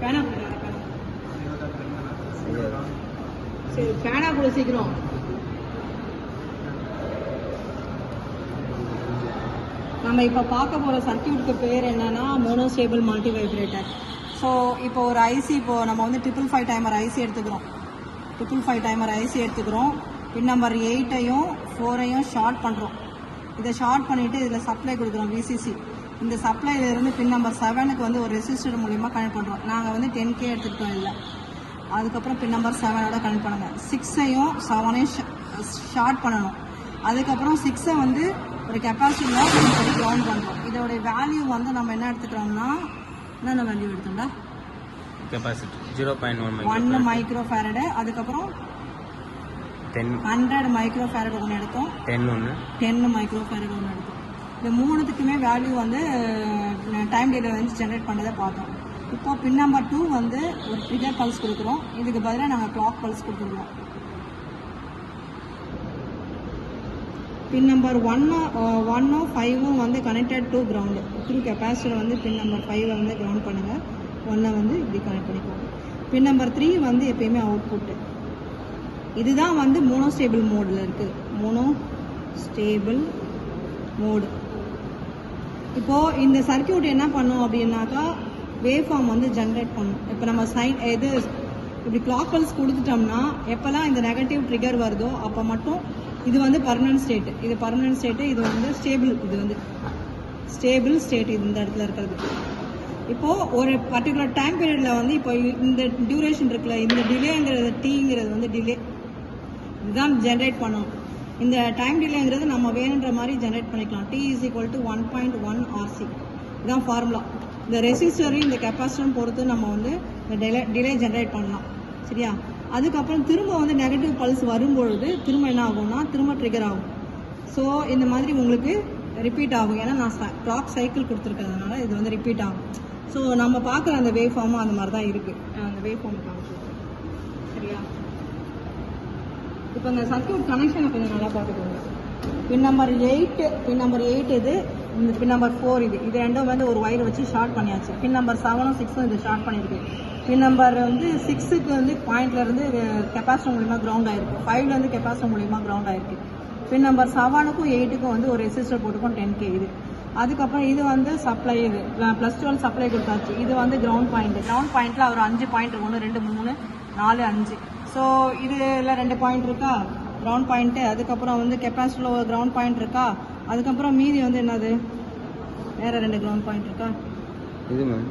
பேனா சரி பேனா கூட சீக்கிரம். நம்ம இப்போ பார்க்க போகிற சர்க்கியூட்க்கு பேர் என்னன்னா மோனோஸ்டேபிள் மல்டி வைப்ரேட்டர். ஸோ இப்போ ஒரு ஐசி, இப்போது நம்ம வந்து 555 டைமர் ஐசி எடுத்துக்கிறோம். 555 டைமர் ஐசி எடுத்துக்கிறோம். பின் நம்பர் 8ஐயும் 4ஐயும் ஷார்ட் பண்ணுறோம். இதை ஷார்ட் பண்ணிவிட்டு இதில் சப்ளை கொடுக்குறோம் விசிசி. இந்த சப்ளைலேருந்து பின் நம்பர் 7க்கு வந்து ஒரு ரெசிஸ்டர் மூலிமா கனெக்ட் பண்ணுறோம். நாங்கள் வந்து 10K எடுத்துக்கிட்டோம் இல்லை. அதுக்கப்புறம் பின் நம்பர் 7ஓட கனெக்ட் பண்ணுங்கள். 6ஐயும் 7ஐயும் ஷார்ட் பண்ணணும். அதுக்கப்புறம் 6ஐ வந்து ஒரு கெப்பாசிட்டியில் கிரவுண்ட் பண்ணுறோம். இதோடைய வேல்யூ வந்து நம்ம என்ன எடுத்துக்கிறோம்னா, என்னென்ன வேல்யூ எடுத்தோம்டா? Capacity 0.1 1 micro farad. அதுக்கப்புறம் 100 மைக்ரோ ஃபேரட் ஒன்று எடுத்தோம். 10 மைக்ரோ ஃபேரட் ஒன்று எடுத்தோம். இந்த மூணுத்துக்குமே வேல்யூ வந்து டைம் டிலே வந்து ஜென்ரேட் பண்ணதை பார்த்தோம். இப்போ பின் நம்பர் 2 வந்து ஒரு ட்ரிகர் பல்ஸ் கொடுக்குறோம். இதுக்கு பதிலாக நாங்கள் கிளாக் பல்ஸ் கொடுத்துருவோம். பின் நம்பர் 1ம் 5ம் வந்து connected to ground. Through capacitor வந்து பின் நம்பர் 5 வந்து கிரவுண்ட் பண்ணுங்கள். 1 வந்து இப்படி கனெக்ட் பண்ணிக்கோங்க. பின் நம்பர் 3 வந்து எப்பயுமே அவுட்புட்டு. இதுதான் வந்து மோனோஸ்டேபிள் மோடில் இருக்குது. Monostable mode. இப்போது இந்த சர்க்கியூட் என்ன பண்ணும் அப்படின்னாக்கா, வேவ் ஃபார்ம் வந்து ஜென்ரேட் பண்ணும். இப்போ நம்ம இது இப்படி கிளாக் பல்ஸ் கொடுத்துட்டோம்னா எப்போல்லாம் இந்த நெகட்டிவ் ட்ரிகர் வருதோ அப்போ மட்டும் இது வந்து பர்மனன்ட் ஸ்டேட்டு. இது பர்மனன்ட் ஸ்டேட்டு. இது வந்து ஸ்டேபிள். இது வந்து ஸ்டேபிள் ஸ்டேட் இது இந்த இடத்துல இருக்கிறது. இப்போது ஒரு பர்டிகுலர் டைம் பீரியடில் வந்து இப்போ இந்த டியூரேஷன் இருக்குல்ல, இந்த டிலேங்கிறது டீங்கிறது வந்து டிலே இதுதான் ஜென்ரேட் பண்ணணும். இந்த டைம் டிலேங்கிறது நம்ம வேணுன்ற மாதிரி ஜென்ரேட் பண்ணிக்கலாம். T = 1.1 RC இதுதான் ஃபார்முலா. இந்த ரெசிஸ்டரையும் இந்த கெப்பாசிட்டரும் பொறுத்து நம்ம வந்து இந்த டிலே ஜென்ரேட் பண்ணலாம். சரியா? அதுக்கப்புறம் திரும்ப வந்து நெகட்டிவ் பல்ஸ் வரும்பொழுது திரும்ப என்ன ஆகும்னா திரும்ப ட்ரிகர் ஆகும். ஸோ இந்த மாதிரி உங்களுக்கு ரிப்பீட் ஆகும். ஏன்னா நான் கிளாக் சைக்கிள் கொடுத்துருக்கிறதுனால இது வந்து ரிப்பீட் ஆகும். ஸோ நம்ம பார்க்குற அந்த வேவ் ஃபார்மும் அந்த மாதிரி தான் இருக்குது. அந்த வேவ் ஃபார்ம் காமிச்சு. சரியா? இப்போ இந்த சர்க்கியூட் கனெக்ஷனை கொஞ்சம் நல்லா பார்த்துக்கோங்க. பின் நம்பர் 8 இது, இந்த பின் நம்பர் 4 இது ரெண்டும் வந்து ஒரு ஒயர் வச்சு ஷார்ட் பண்ணியாச்சு. பின் நம்பர் 7ம் 6ம் இது ஷார்ட் பண்ணியிருக்கு. பின் நம்பர் வந்து 6க்கு வந்து பாயிண்ட்லேருந்து கெப்பாசிட்டர் மூலிமா கிரவுண்ட் ஆகிருக்கு. 5லேருந்து கெப்பாசிட்டர் மூலிமா கிரவுண்ட் ஆகிருக்கு. பின் நம்பர் 7க்கும் 8க்கும் வந்து ஒரு ரெசிஸ்டர் போட்டுக்கும் 10K இது. அதுக்கப்புறம் இது வந்து சப்ளை, இது +12 சப்ளை கொடுத்தாச்சு. இது வந்து கிரவுண்ட் பாயிண்ட்டில் ஒரு 5 பாயிண்ட் 1 2 3 4 5. ஸோ இதில் 2 பாயிண்ட் இருக்கா கிரவுண்ட் பாயிண்ட்டு. அதுக்கப்புறம் வந்து கெப்பாசிட்டியில் ஒரு கிரவுண்ட் பாயிண்ட் இருக்கா. அதுக்கப்புறம் மீதி வந்து என்னது வேறு 2 கிரவுண்ட் பாயிண்ட் இருக்கா. இது மேம்